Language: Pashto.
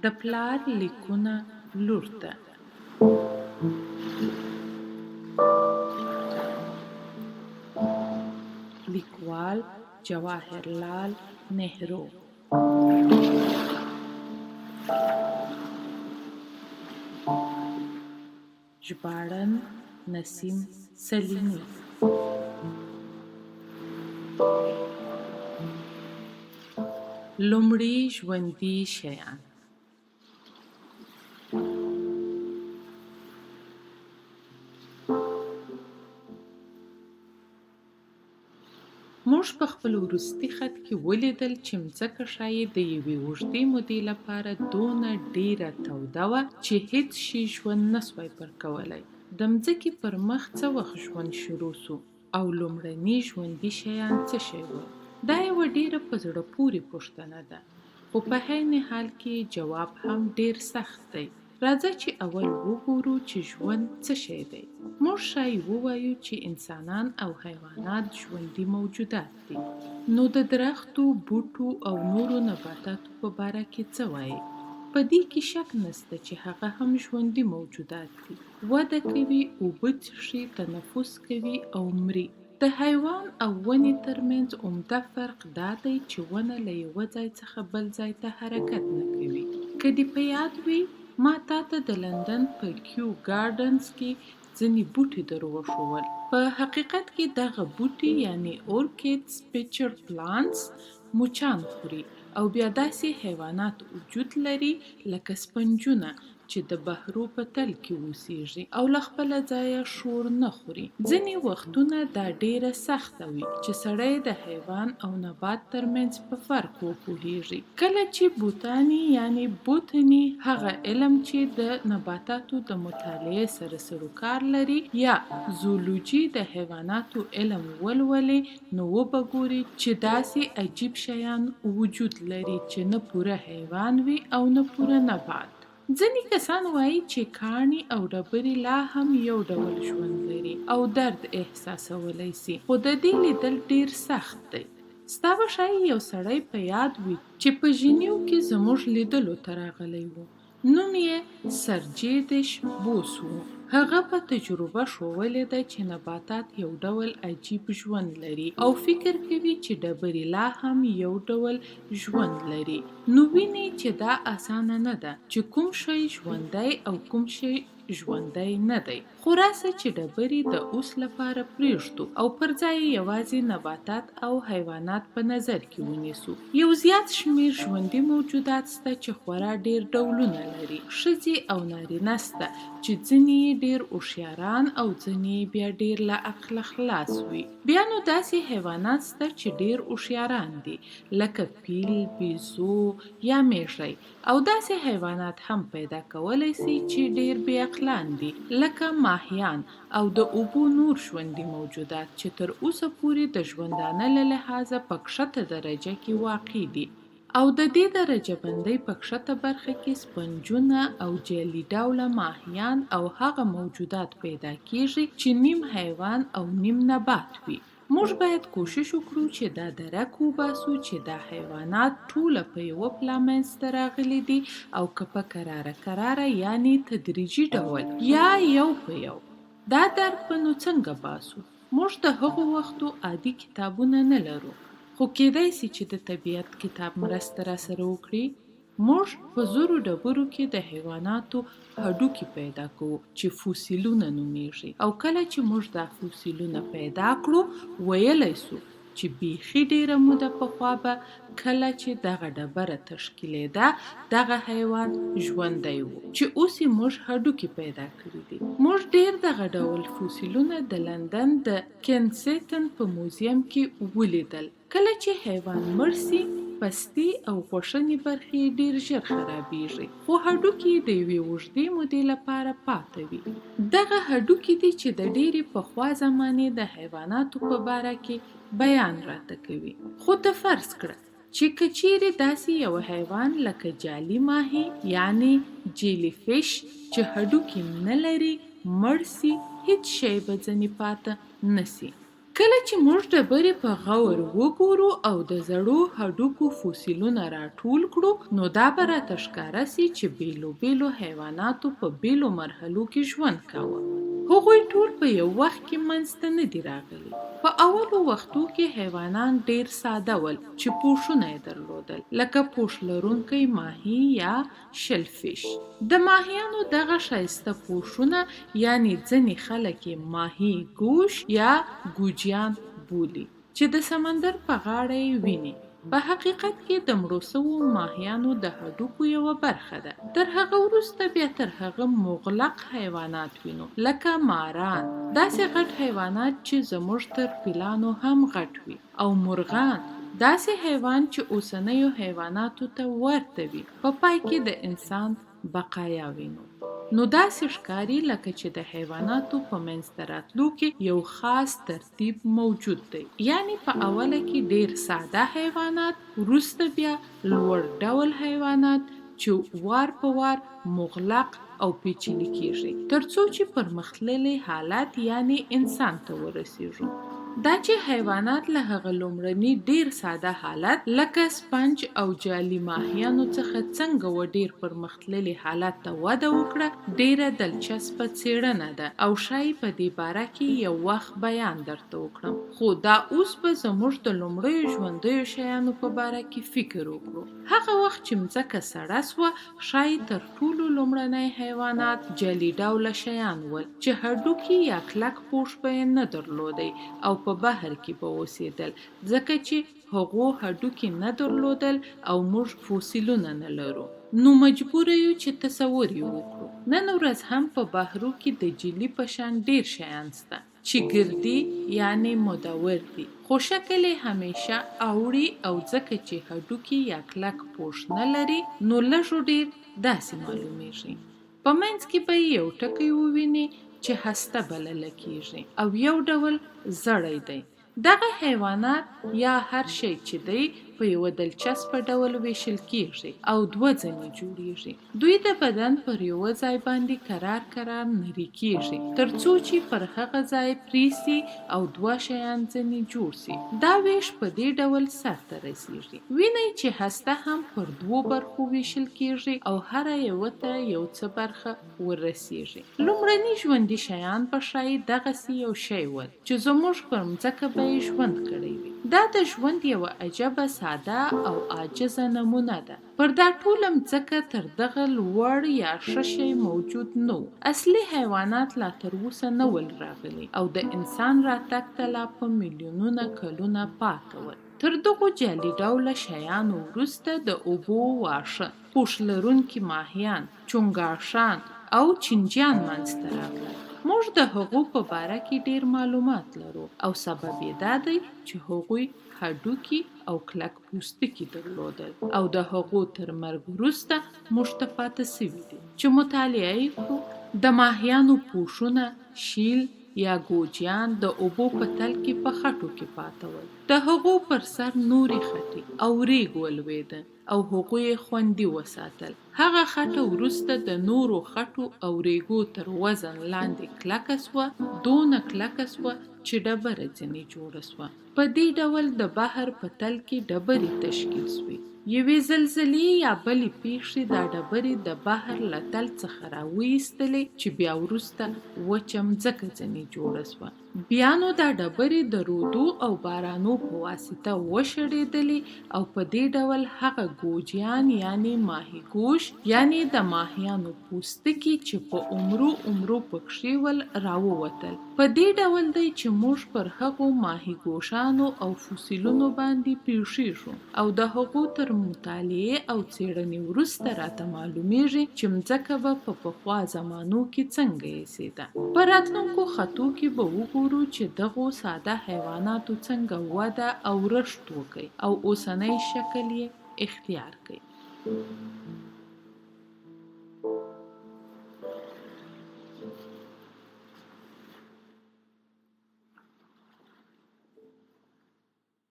د پلار لیکونه لور ته. لیکوال جواهرلال نهرو. ژباړن نسیم سلیمی. لومړي ژوندي شیان. موږ په خپل وروستي خط کې ولیدل چې مځکه ښایي د یوې اوږدې مودې لپاره دونه ډېره توده وه چې هیڅ شی ژوند نسوای پر کولی. د مځکې پر مخ څه وخت ژوند شروع سو او لومړني ژوندي شیان څه شی وو؟ دا یوه ډېره په زړه پورې پوښتنه ده، خو په عین حال کې جواب هم ډېر سخت دی. راځه چې اول وګورو چې ژوند څه شی دی. موږ ښایي ووایو چې انسانان او حیوانات ژوندي موجودات دي. نو د درختو، بوټو او نورو نباتاتو په باره کې څه وایي؟ په دې کې شک نسته چې هغه هم ژوندي موجودات دي. وده کوي، اوبه څښي، تنفس کوي او مري. د حیوان او ونې ترمنځ عمده فرق دا دی چې ونه له یوه ځای څخه بل ځای ته حرکت نه کوي. که دې په یاد وي، ما تاته د لندن په کیو ګارډنز کې ځینې بوټي در وښول. په حقیقت کې دغه بوټي یعنې اورکیډز، پیچر پلانټس مچان خوري او بیا داسې حیوانات وجود لري لکه سپنجونه چې د بحرو په تل کې اوسېږي او له خپله ځایه شور نه خوري. ځینې وختونه دا ډېره سخته وي چې سړی د حیوان او نبات ترمنځ په فرق وپوهېږي. کله چې بوتاني یعنې بوتني هغه علم چې د نباتاتو د مطالعې سره سروکار لري یا زولوجي د حیواناتو علم ولولي، نو وبګوري چې داسې عجیب شیان وجود لري چې نه پوره حیوان وي او نه پوره نبات. ځینې کسان وایي چې کاڼي او ډبرې لا هم یو ډول ژوند لري او درد احساسولی سي، خو د دې لیدل ډېر سخت دی. ستا به ښایي یو سړی په یاد وي چې په ژینیو کې زموږ لیدلو ته راغلی و. نوم یې سر جیدش بوس و. هغه په تجربه ښوولې ده چې نباتات یو ډول عجیب ژوند لري او فکر کوي چې ډبرې لا هم یو ډول ژوند لري. نو ویني چې دا اسانه نه ده چې کوم شی ژوندی او کوم شی ژوندی نه دی. خو راسه چې ډبرې د اوس لپاره پرېږدو او پر ځای یوازې نباتات او حیوانات په نظر کې ونیسو. یو زیات شمیر ژوندي موجودات سته چې خورا ډېر ډولونه لري. ښځې او نارینه سته چې ځینې یې ډېر هوښیاران او ځینې یې بیا ډېر له عقله خلاص وي. بیا نو داسې حیوانات سته چې ډېر هوښیاران دي لکه پیل، بیزو یا میږی، او داسې حیوانات هم پیدا کولی سي چې ډېر بې عقلان دي لکه ماهیان او د اوبو نور ژوندي موجودات چې تر اوسه پورې د ژوندانه له لحاظه په کښته درجه کې واقع دي. او د دې درجه بندۍ په کښته برخه کې سپنجونه او جیلی ډوله ماهیان او هغه موجودات پیدا کیږي چې نیم حیوان او نیم نبات وي. موږ باید کوشش وکړو چې دا درک وباسو چې دا حیوانات ټوله په یوه پله منځته راغلي دي او که په کراره یعنې تدریجي ډول یا یو په یو. دا درک به نو څنګه باسو؟ موږ د هغو وختو عادي کتابونه نه لرو، خو کېدای سي چې د طبیعت کتاب مرسته راسره وکړي. موږ په زرو ډبرو کې د حیواناتو هډوکي پیدا کوو چې فوسیلونه نومیږي، او کله چې موږ دا فوسیلونه پیدا کړو ویلی سو چې بیخي ډېره موده پخوا به کله چې دغه ډبره تشکیلېده دغه حیوان ژوندی و چې اوس یې موږ هډوکي پیدا کړي دي. موږ ډېر دغه ډول فوسیلونه د لندن د کینسیټن په موزیم کې ولیدل. کله چې حیوان مړ سي پستې او غوښنې برخې ډېر ژر خرابېږي، خو هډوکي د یوې اوږدې مودې لپاره پاتې وي. دغه هډوکي دي چې د ډېرې پخوا زمانې د حیواناتو په باره کې بیان راته کوي. خو ته فرض کړه چې که چیرې داسې یو حیوان لکه جالي ماهي یعنې جیلی فش چې هډوکي نه لري مړ سي، هیڅ شی به ځنې پاته نه سي. کله چې موږ ډبرې په غور وګورو او د زړو هډوکو فوسیلونه راټول کړو نو دا به راته ښکاره سي چې بیلو بیلو حیواناتو په بیلو مرحلو کې ژوند کاوه. هغوی ټول په یو وخت کې منځته نه دي راغلي. په اولو وختو کې حیوانان ډیر ساده ول چې پوښونه یې درلودل، لکه پوښ لرونکی ماهی یا شلفیش. د ماهیانو دغه ښایسته پوښونه یعنی ځینې خلک یې ماهی ګوش یا ګوجیان بولي چې د سمندر په غاړه یې ویني. په حقیقت کې د مړو سوو ماهیانو د هډوکو یوه برخه ده. تر هغه وروسته بیا تر هغه مغلق حیوانات وینو لکه ماران، داسې غټ حیوانات چې زموږ تر فیلانو هم غټ وي، او مرغان، داسې حیوان چې اوسنیو حیواناتو ته ورته وي. په پای کې د انسان بقایا وینو. نو داسې ښکاري لکه چې د حیواناتو په منځته راتلو کې یو خاص ترتیب موجود دی. یعنی په اوله کې ډیر ساده حیوانات، وروسته بیا لوړ ډول حیوانات چې وار په وار مغلق او پیچلي کیږي تر څو چې پرمختللی حالت یعنی انسان ته ورسیږو. دا چې حیوانات له هغه لومړني ډیر ساده حالت لکه سپنج او جالي ماهیانو څخه څنګه و ډیر پرمختللی حالت ته وده وکړه ډیره دلچسپه څیړنه ده او شاید په دې باره کې یو وخت بیان درته وکړم. خو دا اوس به زموږ د لومړیو ژوندیو شیانو په باره کې فکر وکړو. هغه وخت چې مځکه سړه سوه شاید تر ټولو لومړني حیوانات جالي ډوله شیان ول چې هډوکي یا کلک پوښ به یې نه درلودی او په بحر کې به اوسېدل، ځکه چې هغو هډوکي نه درلودل او موږ فوسیلونه نه لرو. نو مجبور یو چې تصور یې وکړو. نن ورځ هم په بحرو کې د جیلی په شان ډیر شیان سته چې ګردي یعنی مدور دي، خو شکل یې همیشه اوړي او ځکه چې هډوکي یا کلک پوښ نه لري نو لږ ډیر داسې معلومیږي. په منځ کې به یو ټکی وویني چې هسته بلل کیږي او یو ډول زړی دی. دغه حیوانات یا هر شی چې دی په یو دلچسپ ډول ویشل کیږي او دوه ځنې جوړیږي. دوی د بدن پر یو ځای باندې قرار نری کیږي تر څو چې پر هغه ځای پریسي او دوه شیان ځنې جوړ سي. دا ویش په دې ډول سرته رسیږي. ویني چې هسته هم پر دوه برخو ویشل کیږي او هر یو ته یو څه برخه ورسیږي. لومړني ژوندي شیان په شاید دغسې یو شی ول چې زموږ پر مځکه به یې ژوند کړی وي. دا د ژوند یوه عجبه ساده او عاجزه نمونه ده. پر دا ټوله مځکه تر دغه لوړ یا ښه شی موجود نه و. اصلي حیوانات لا تر اوسه نه ول راغلي او د انسان راتګ ته لا په میلیونونه کلونه پاته ول. تر دغو جالي ډوله شیانو وروسته د اوبو واښه، پوښ لرونکي ماهیان، چونګاښان او چینجیان منځته راغلل. موږ د هغو په باره کې ډیر معلومات لرو او سبب یې دا دی چې هغوی هډوکي او کلک پوستکي درلودل او د هغو تر مرګ وروسته موږ ته پاته سوي دي. چې مطالعه یې کړو د ماهیانو پوښونه، شیل یا ګوجیان د اوبو په تل کې په خټو کې پاته ول. د هغو پر سر نوري خټې او ریګ ولوېده او هغوی یې خوندي وساتل. هغه خټه وروسته د نورو خټو او ریګو تر وزن لاندې کلکه سوه، دونه کلکه سوه چې ډبره ځینې جوړه سوه. په دې ډول د بحر په تل کې ډبرې تشکیل سوې. یوې زلزلې یا بلې پیښې دا ډبرې د بحر له تل څخه راویستلې چې بیا وروسته وچه مځکه ځینې جوړه سوه. بیا نو دا ډبرې د رودو او بارانو په واسطه وشړېدلې او په دې ډول هغه ګوجیان یعنی ماهی ګوش یعنی د ماهیانو پوستکي چې په عمرو پکښې ول راووتل. په دې ډول دی چې موږ پر هغو ماهی ګوشانو او فوسیلونو باندې پیښیږو او د هغو تر مطالعې او څېړنې وروسته راته معلومیږي چې مځکه به په پخوا زمانو کې څنګه ایسېده. په راتلونکو خطو کې به وګورو چې دغو ساده حیواناتو څنګه وده او رشد وکړي او اوسنی شکل یې اختیار کړي.